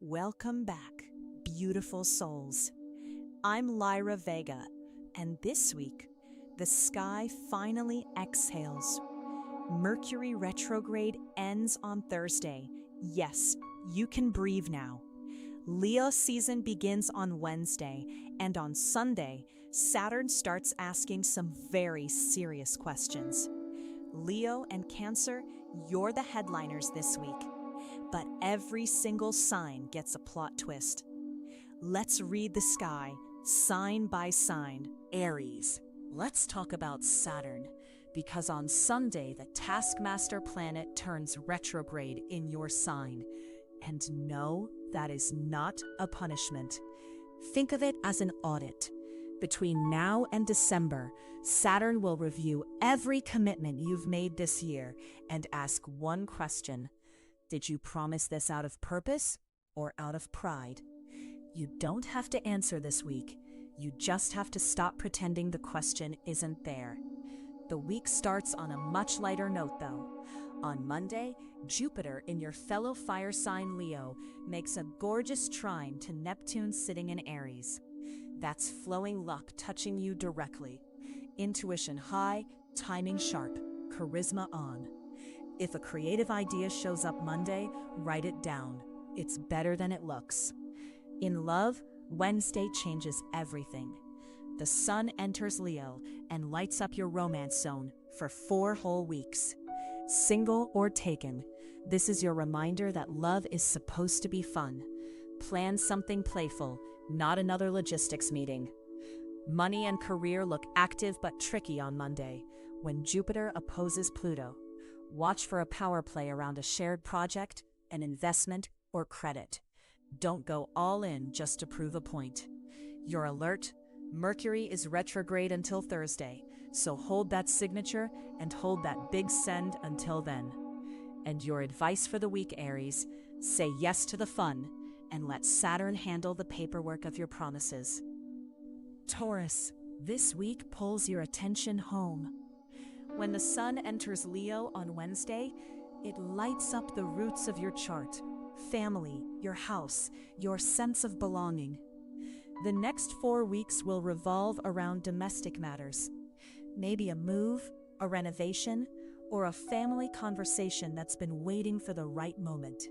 Welcome back, beautiful souls. I'm Lyra Vega, and this week, the sky finally exhales. Mercury retrograde ends on Thursday. Yes, you can breathe now. Leo season begins on Wednesday, and on Sunday, Saturn starts asking some very serious questions. Leo and Cancer, you're the headliners this week. But every single sign gets a plot twist. Let's read the sky, sign by sign. Aries. Let's talk about Saturn, because on Sunday, the taskmaster planet turns retrograde in your sign. And no, that is not a punishment. Think of it as an audit. Between now and December, Saturn will review every commitment you've made this year and ask one question. Did you promise this out of purpose or out of pride? You don't have to answer this week. You just have to stop pretending the question isn't there. The week starts on a much lighter note, though. On Monday, Jupiter in your fellow fire sign Leo makes a gorgeous trine to Neptune sitting in Aries. That's flowing luck touching you directly. Intuition high, timing sharp, charisma on. If a creative idea shows up Monday, write it down. It's better than it looks. In love, Wednesday changes everything. The sun enters Leo and lights up your romance zone for 4 whole weeks. Single or taken, this is your reminder that love is supposed to be fun. Plan something playful, not another logistics meeting. Money and career look active but tricky on Monday, when Jupiter opposes Pluto. Watch for a power play around a shared project, an investment, or credit. Don't go all in just to prove a point. You're alert. Mercury is retrograde until Thursday, so hold that signature and hold that big send until then. And your advice for the week, Aries, say yes to the fun and let Saturn handle the paperwork of your promises. Taurus, this week pulls your attention home. When the sun enters Leo on Wednesday, it lights up the roots of your chart, family, your house, your sense of belonging. The next 4 weeks will revolve around domestic matters. Maybe a move, a renovation, or a family conversation that's been waiting for the right moment.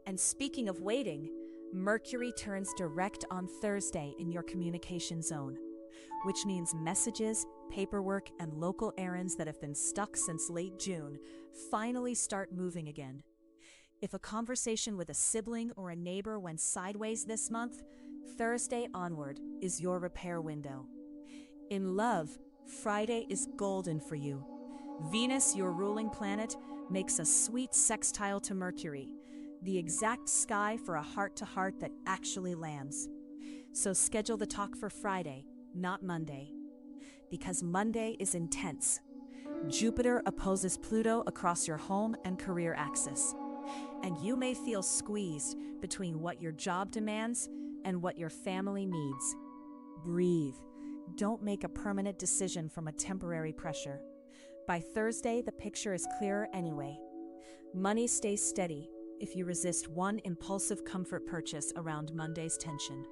And speaking of waiting, Mercury turns direct on Thursday in your communication zone, which means messages, paperwork, and local errands that have been stuck since late June finally start moving again. If a conversation with a sibling or a neighbor went sideways this month, Thursday onward is your repair window. In love, Friday is golden for you. Venus, your ruling planet, makes a sweet sextile to Mercury, the exact sky for a heart-to-heart that actually lands. So schedule the talk for Friday, not Monday. Because Monday is intense. Jupiter opposes Pluto across your home and career axis. And you may feel squeezed between what your job demands and what your family needs. Breathe. Don't make a permanent decision from a temporary pressure. By Thursday, the picture is clearer anyway. Money stays steady if you resist one impulsive comfort purchase around Monday's tension.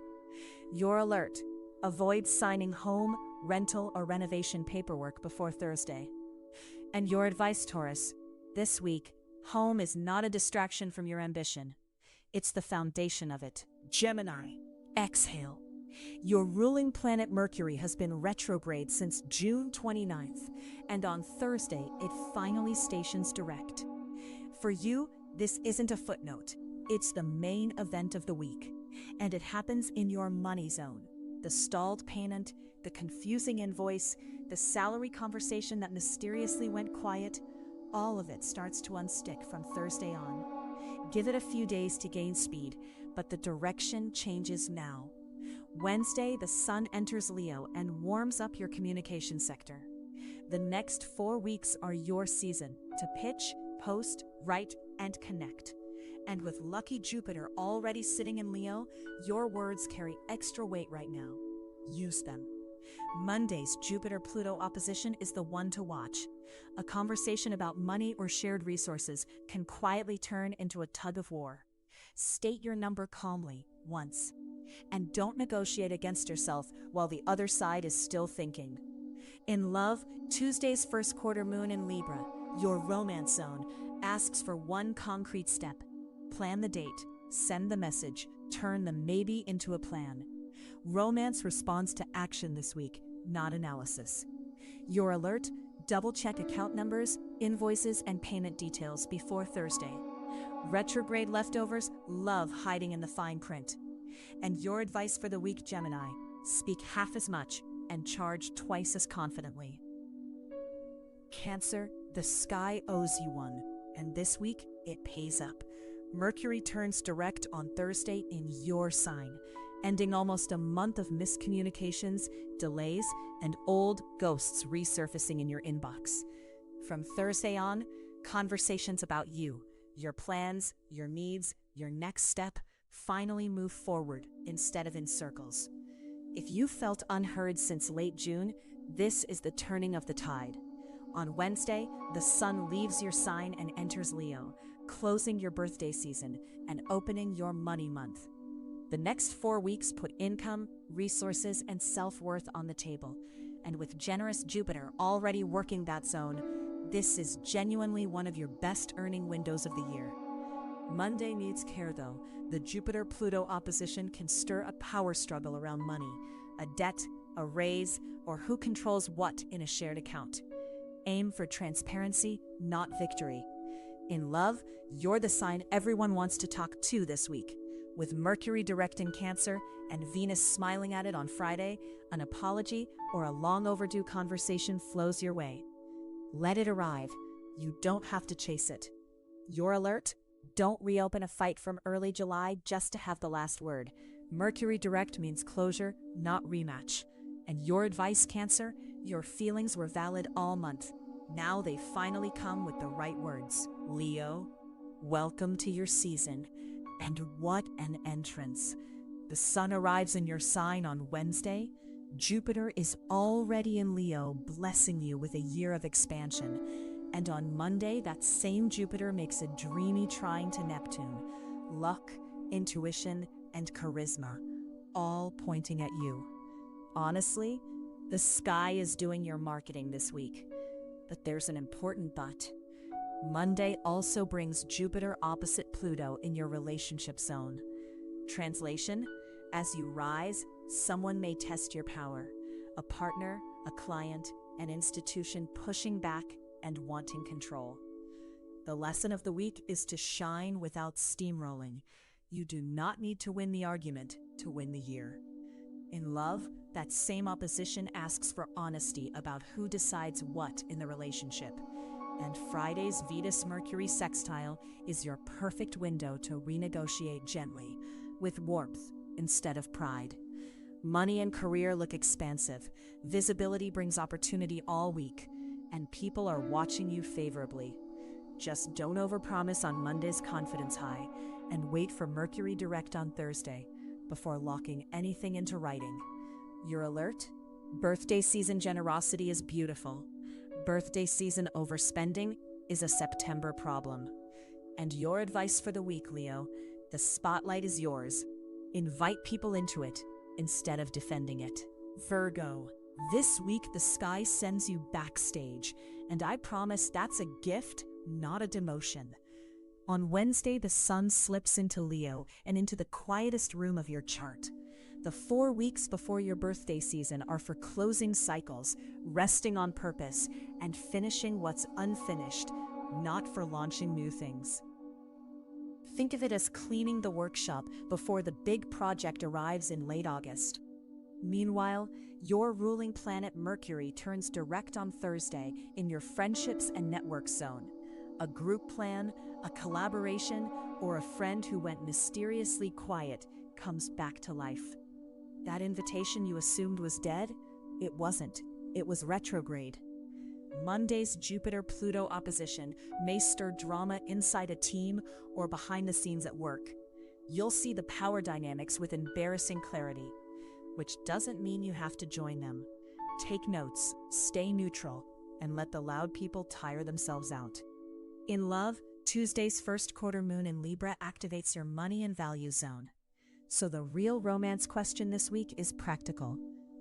You're alert. Avoid signing home, rental, or renovation paperwork before Thursday. And your advice, Taurus, this week, home is not a distraction from your ambition. It's the foundation of it. Gemini, exhale. Your ruling planet Mercury has been retrograde since June 29th, and on Thursday, it finally stations direct. For you, this isn't a footnote. It's the main event of the week, and it happens in your money zone. The stalled payment, the confusing invoice, the salary conversation that mysteriously went quiet, all of it starts to unstick from Thursday on. Give it a few days to gain speed, but the direction changes now. Wednesday, the sun enters Leo and warms up your communication sector. The next 4 weeks are your season to pitch, post, write, and connect. And with lucky Jupiter already sitting in Leo, your words carry extra weight right now. Use them. Monday's Jupiter-Pluto opposition is the one to watch. A conversation about money or shared resources can quietly turn into a tug of war. State your number calmly, once. And don't negotiate against yourself while the other side is still thinking. In love, Tuesday's first quarter moon in Libra, your romance zone, asks for one concrete step. Plan the date, send the message, turn the maybe into a plan. Romance responds to action this week, not analysis. Your alert, double-check account numbers, invoices, and payment details before Thursday. Retrograde leftovers love hiding in the fine print. And your advice for the week, Gemini, speak half as much and charge twice as confidently. Cancer, the sky owes you one, and this week it pays up. Mercury turns direct on Thursday in your sign, ending almost a month of miscommunications, delays, and old ghosts resurfacing in your inbox. From Thursday on, conversations about you, your plans, your needs, your next step finally move forward instead of in circles. If you felt unheard since late June, this is the turning of the tide. On Wednesday, the sun leaves your sign and enters Leo, closing your birthday season and opening your money month. The next 4 weeks put income, resources, and self-worth on the table. And with generous Jupiter already working that zone, this is genuinely one of your best earning windows of the year. Monday needs care though. The Jupiter-Pluto opposition can stir a power struggle around money, a debt, a raise, or who controls what in a shared account. Aim for transparency, not victory. In love, you're the sign everyone wants to talk to this week. With Mercury direct in Cancer and Venus smiling at it on Friday, an apology or a long overdue conversation flows your way. Let it arrive. You don't have to chase it. Your alert? Don't reopen a fight from early July just to have the last word. Mercury direct means closure, not rematch. And your advice, Cancer? Your feelings were valid all month. Now they finally come with the right words. Leo, welcome to your season. And what an entrance. The sun arrives in your sign on Wednesday. Jupiter is already in Leo, blessing you with a year of expansion. And on Monday, that same Jupiter makes a dreamy trine to Neptune. Luck, intuition, and charisma, all pointing at you. Honestly, the sky is doing your marketing this week. But there's an important but. Monday also brings Jupiter opposite Pluto in your relationship zone. Translation: as you rise, someone may test your power. A partner, a client, an institution pushing back and wanting control. The lesson of the week is to shine without steamrolling. You do not need to win the argument to win the year. In love, that same opposition asks for honesty about who decides what in the relationship. And Friday's Venus-Mercury sextile is your perfect window to renegotiate gently, with warmth instead of pride. Money and career look expansive. Visibility brings opportunity all week, and people are watching you favorably. Just don't overpromise on Monday's confidence high, and wait for Mercury direct on Thursday before locking anything into writing. Your alert? Birthday season generosity is beautiful. Birthday season overspending is a September problem. And your advice for the week, Leo: the spotlight is yours. Invite people into it instead of defending it. Virgo, this week the sky sends you backstage, and I promise that's a gift, not a demotion. On Wednesday, the sun slips into Leo and into the quietest room of your chart. The 4 weeks before your birthday season are for closing cycles, resting on purpose, and finishing what's unfinished, not for launching new things. Think of it as cleaning the workshop before the big project arrives in late August. Meanwhile, your ruling planet Mercury turns direct on Thursday in your friendships and network zone. A group plan, a collaboration, or a friend who went mysteriously quiet comes back to life. That invitation you assumed was dead? It wasn't. It was retrograde. Monday's Jupiter-Pluto opposition may stir drama inside a team or behind the scenes at work. You'll see the power dynamics with embarrassing clarity, which doesn't mean you have to join them. Take notes, stay neutral, and let the loud people tire themselves out. In love, Tuesday's first quarter moon in Libra activates your money and value zone. So the real romance question this week is practical.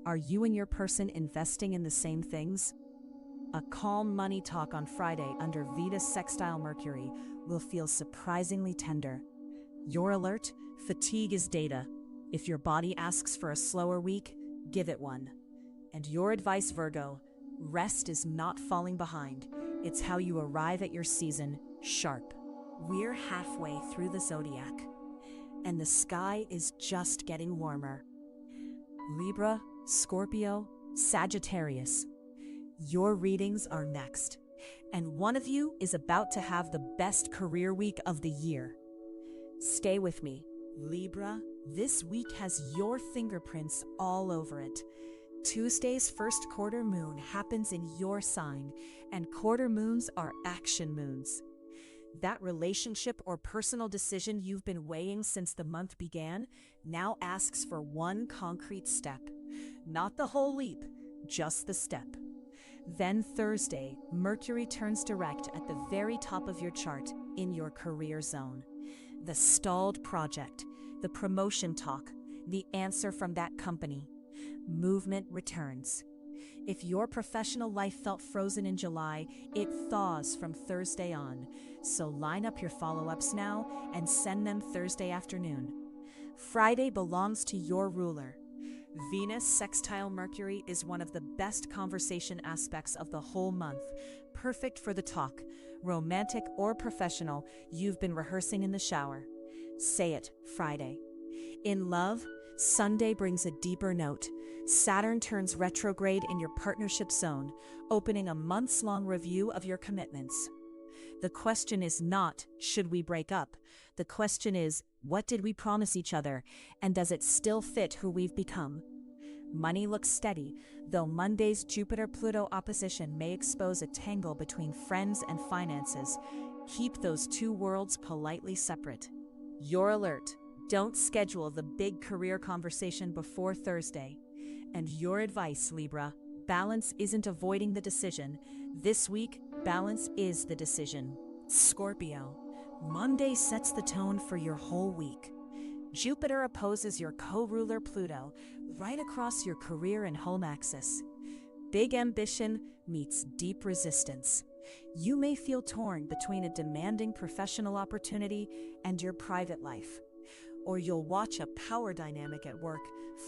Are you and your person investing in the same things? A calm money talk on Friday under Venus sextile Mercury will feel surprisingly tender. Your alert: fatigue is data. If your body asks for a slower week, give it one. And your advice, Virgo: rest is not falling behind. It's how you arrive at your season, sharp. We're halfway through the zodiac, and the sky is just getting warmer. Libra, Scorpio, Sagittarius. Your readings are next, and one of you is about to have the best career week of the year. Stay with me, Libra. This week has your fingerprints all over it. Tuesday's first quarter moon happens in your sign, and quarter moons are action moons. That relationship or personal decision you've been weighing since the month began now asks for one concrete step. Not the whole leap, just the step. Then Thursday, Mercury turns direct at the very top of your chart in your career zone. The stalled project, the promotion talk, the answer from that company. Movement returns. If your professional life felt frozen in July, it thaws from Thursday on. So line up your follow-ups now and send them Thursday afternoon. Friday belongs to your ruler. Venus sextile Mercury is one of the best conversation aspects of the whole month, perfect for the talk, romantic or professional, you've been rehearsing in the shower. Say it Friday. In love, Sunday brings a deeper note. Saturn turns retrograde in your partnership zone, opening a months-long review of your commitments. The question is not, should we break up? The question is, what did we promise each other, and does it still fit who we've become? Money looks steady, though Monday's Jupiter-Pluto opposition may expose a tangle between friends and finances. Keep those two worlds politely separate. Your alert: don't schedule the big career conversation before Thursday. And your advice, Libra: balance isn't avoiding the decision. This week, balance is the decision. Scorpio, Monday sets the tone for your whole week. Jupiter opposes your co-ruler Pluto right across your career and home axis. Big ambition meets deep resistance. You may feel torn between a demanding professional opportunity and your private life. Or you'll watch a power dynamic at work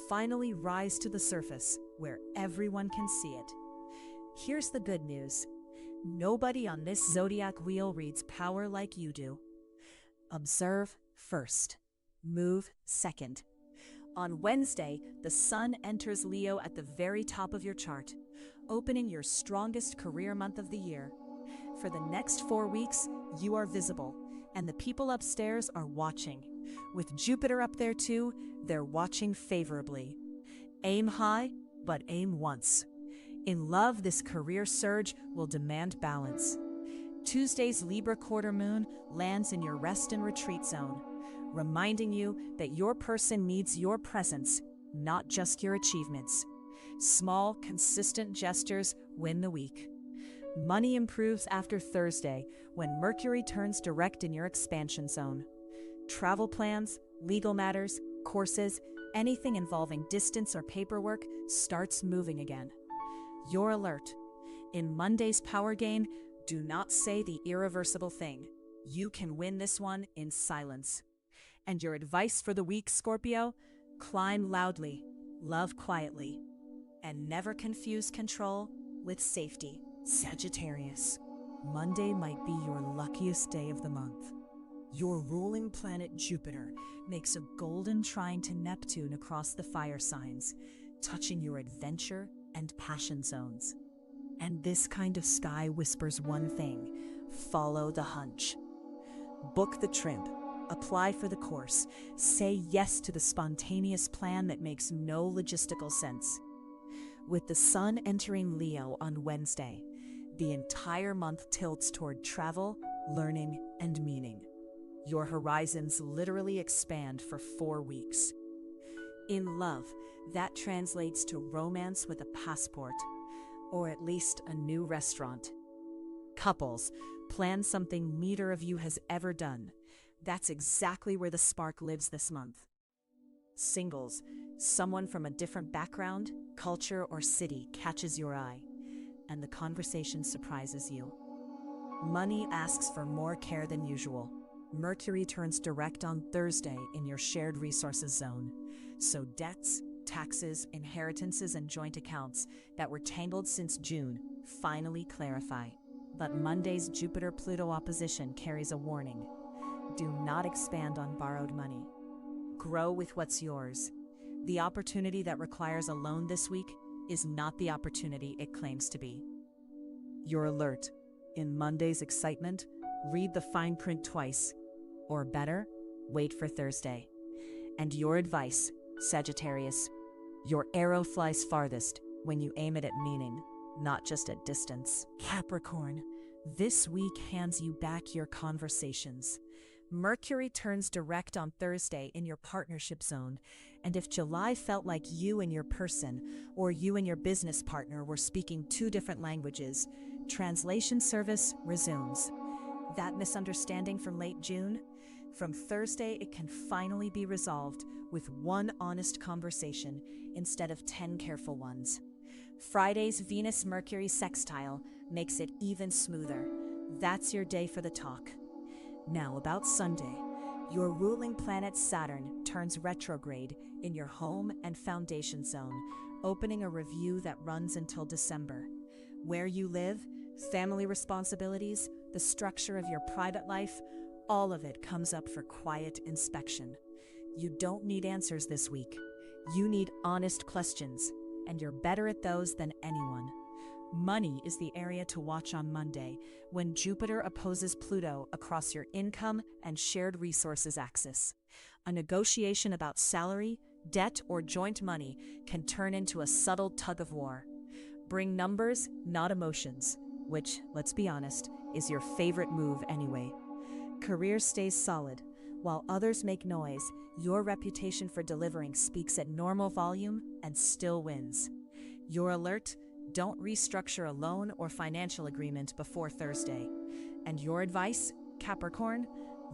finally rise to the surface where everyone can see it. Here's the good news: nobody on this zodiac wheel reads power like you do. Observe first, move second. On Wednesday, the Sun enters Leo at the very top of your chart, opening your strongest career month of the year. For the next 4 weeks, you are visible, and the people upstairs are watching. With Jupiter up there too, they're watching favorably. Aim high, but aim once. In love, this career surge will demand balance. Tuesday's Libra quarter moon lands in your rest and retreat zone, reminding you that your person needs your presence, not just your achievements. Small, consistent gestures win the week. Money improves after Thursday when Mercury turns direct in your expansion zone. Travel plans, legal matters, courses, anything involving distance or paperwork starts moving again. Your alert: in Monday's power gain, do not say the irreversible thing. You can win this one in silence. And your advice for the week, Scorpio: climb loudly, love quietly, and never confuse control with safety. Sagittarius, Monday might be your luckiest day of the month. Your ruling planet Jupiter makes a golden trine to Neptune across the fire signs, touching your adventure and passion zones. And this kind of sky whispers one thing: follow the hunch. Book the trip, apply for the course, say yes to the spontaneous plan that makes no logistical sense. With the Sun entering Leo on Wednesday, the entire month tilts toward travel, learning, and meaning. Your horizons literally expand for 4 weeks. In love, that translates to romance with a passport, or at least a new restaurant. Couples, Plan something neither of you has ever done. That's exactly where the spark lives this month. Singles, someone from a different background, culture, or city catches your eye, and the conversation surprises you. Money asks for more care than usual. Mercury turns direct on Thursday in your shared resources zone, so debts, taxes, inheritances, and joint accounts that were tangled since June finally clarify. But Monday's Jupiter-Pluto opposition carries a warning. Do not expand on borrowed money. Grow with what's yours. The opportunity that requires a loan this week is not the opportunity it claims to be. Your alert. In Monday's excitement, read the fine print twice. Or better, wait for Thursday. And your advice, Sagittarius, your arrow flies farthest when you aim it at meaning, not just at distance. Capricorn, this week hands you back your conversations. Mercury turns direct on Thursday in your partnership zone, and if July felt like you and your person, or you and your business partner were speaking two different languages, translation service resumes. That misunderstanding from late June? From Thursday, it can finally be resolved with one honest conversation instead of 10 careful ones. Friday's Venus-Mercury sextile makes it even smoother. That's your day for the talk. Now about Sunday, your ruling planet Saturn turns retrograde in your home and foundation zone, opening a review that runs until December. Where you live, family responsibilities, the structure of your private life, all of it comes up for quiet inspection. You don't need answers this week. You need honest questions, and you're better at those than anyone. Money is the area to watch on Monday, when Jupiter opposes Pluto across your income and shared resources axis. A negotiation about salary, debt, or joint money can turn into a subtle tug-of-war. Bring numbers, not emotions, which, let's be honest, is your favorite move anyway. Career stays solid. While others make noise, your reputation for delivering speaks at normal volume and still wins. Your alert: don't restructure a loan or financial agreement before Thursday. And your advice, Capricorn?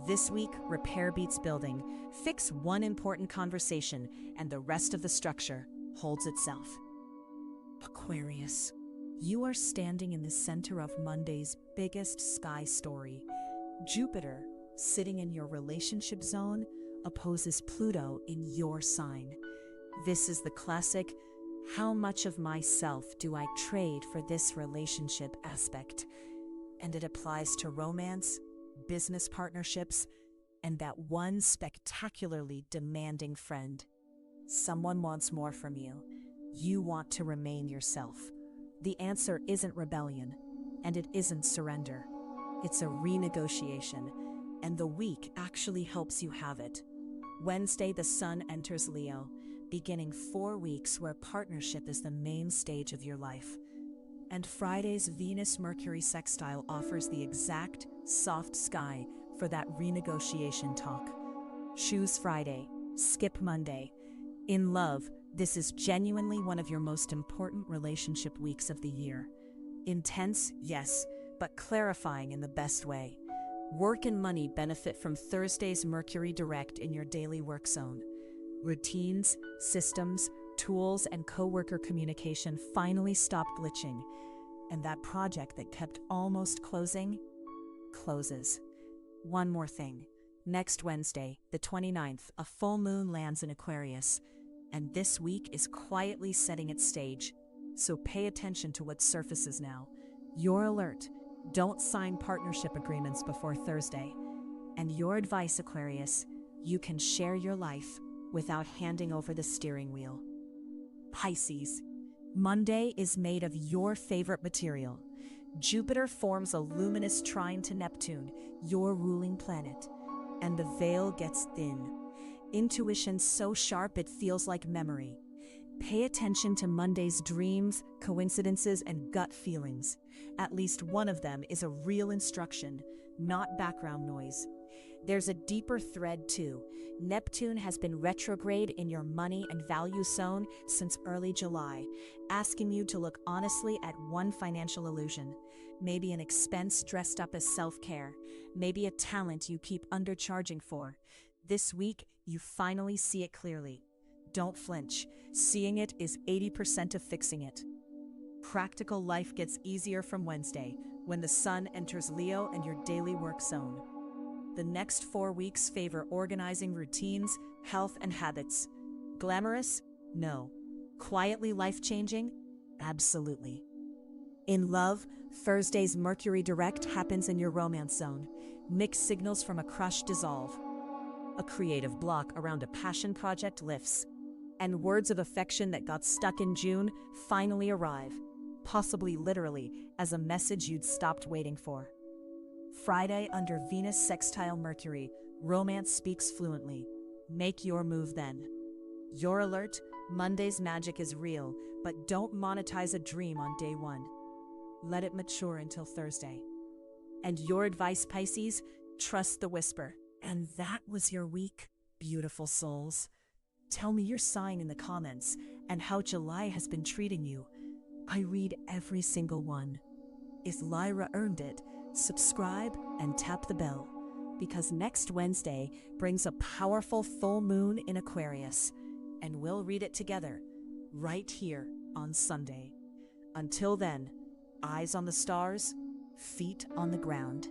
This week, repair beats building. Fix one important conversation, and the rest of the structure holds itself. Aquarius, you are standing in the center of Monday's biggest sky story. Jupiter, sitting in your relationship zone, opposes Pluto in your sign. This is the classic, how much of myself do I trade for this relationship aspect? And it applies to romance, business partnerships, and that one spectacularly demanding friend. Someone wants more from you. You want to remain yourself. The answer isn't rebellion, and it isn't surrender. It's a renegotiation, and the week actually helps you have it. Wednesday, the Sun enters Leo, beginning 4 weeks where partnership is the main stage of your life. And Friday's Venus-Mercury sextile offers the exact, soft sky for that renegotiation talk. Choose Friday, skip Monday. In love, this is genuinely one of your most important relationship weeks of the year. Intense, yes, but clarifying in the best way. Work and money benefit from Thursday's Mercury direct in your daily work zone. Routines, systems, tools, and coworker communication finally stop glitching, and that project that kept almost closing, closes. One more thing. Next Wednesday, the 29th, a full moon lands in Aquarius, and this week is quietly setting its stage, so pay attention to what surfaces now. Your alert: don't sign partnership agreements before Thursday. And your advice, Aquarius: you can share your life without handing over the steering wheel. Pisces, Monday is made of your favorite material. Jupiter forms a luminous trine to Neptune, your ruling planet, and the veil gets thin. Intuition so sharp it feels like memory. Pay attention to Monday's dreams, coincidences, and gut feelings. At least one of them is a real instruction, not background noise. There's a deeper thread too. Neptune has been retrograde in your money and value zone since early July, asking you to look honestly at one financial illusion. Maybe an expense dressed up as self-care, maybe a talent you keep undercharging for. This week, you finally see it clearly. Don't flinch. Seeing it is 80% of fixing it. Practical life gets easier from Wednesday, when the sun enters Leo and your daily work zone. The next 4 weeks favor organizing routines, health, and habits. Glamorous? No. Quietly life-changing? Absolutely. In love, Thursday's Mercury direct happens in your romance zone. Mixed signals from a crush dissolve. A creative block around a passion project lifts. And words of affection that got stuck in June finally arrive, possibly literally, as a message you'd stopped waiting for. Friday, under Venus sextile Mercury, romance speaks fluently. Make your move then. Your alert, Monday's magic is real, but don't monetize a dream on day one. Let it mature until Thursday. And your advice, Pisces, trust the whisper. And that was your week, beautiful souls. Tell me your sign in the comments and how July has been treating you. I read every single one. If Lyra earned it, subscribe and tap the bell, because next Wednesday brings a powerful full moon in Aquarius, and we'll read it together, right here on Sunday. Until then, eyes on the stars, feet on the ground.